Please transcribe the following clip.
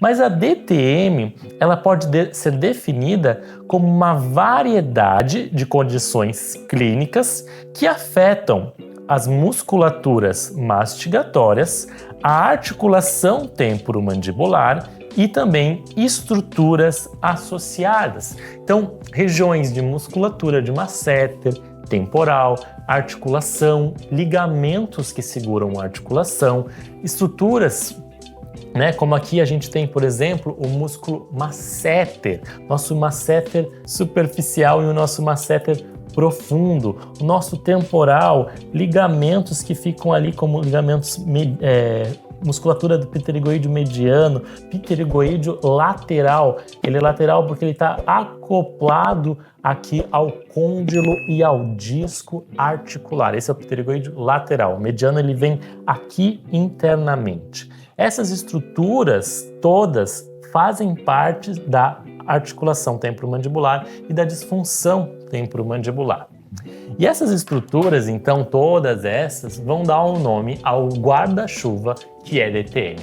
Mas a DTM, ela pode ser definida como uma variedade de condições clínicas que afetam as musculaturas mastigatórias, a articulação temporomandibular e também estruturas associadas. Então, regiões de musculatura de masséter, temporal, articulação, ligamentos que seguram a articulação, estruturas, como aqui a gente tem, por exemplo, o músculo masséter, nosso masséter superficial e o nosso masséter profundo, o nosso temporal, ligamentos que ficam ali como ligamentos, musculatura do pterigoide mediano, pterigoide lateral. Ele é lateral porque ele está acoplado aqui ao côndilo e ao disco articular. Esse é o pterigoide lateral. O mediano ele vem aqui internamente. Essas estruturas todas fazem parte da articulação temporomandibular e da disfunção temporomandibular. E essas estruturas, então, todas essas, vão dar um nome ao guarda-chuva que é DTM.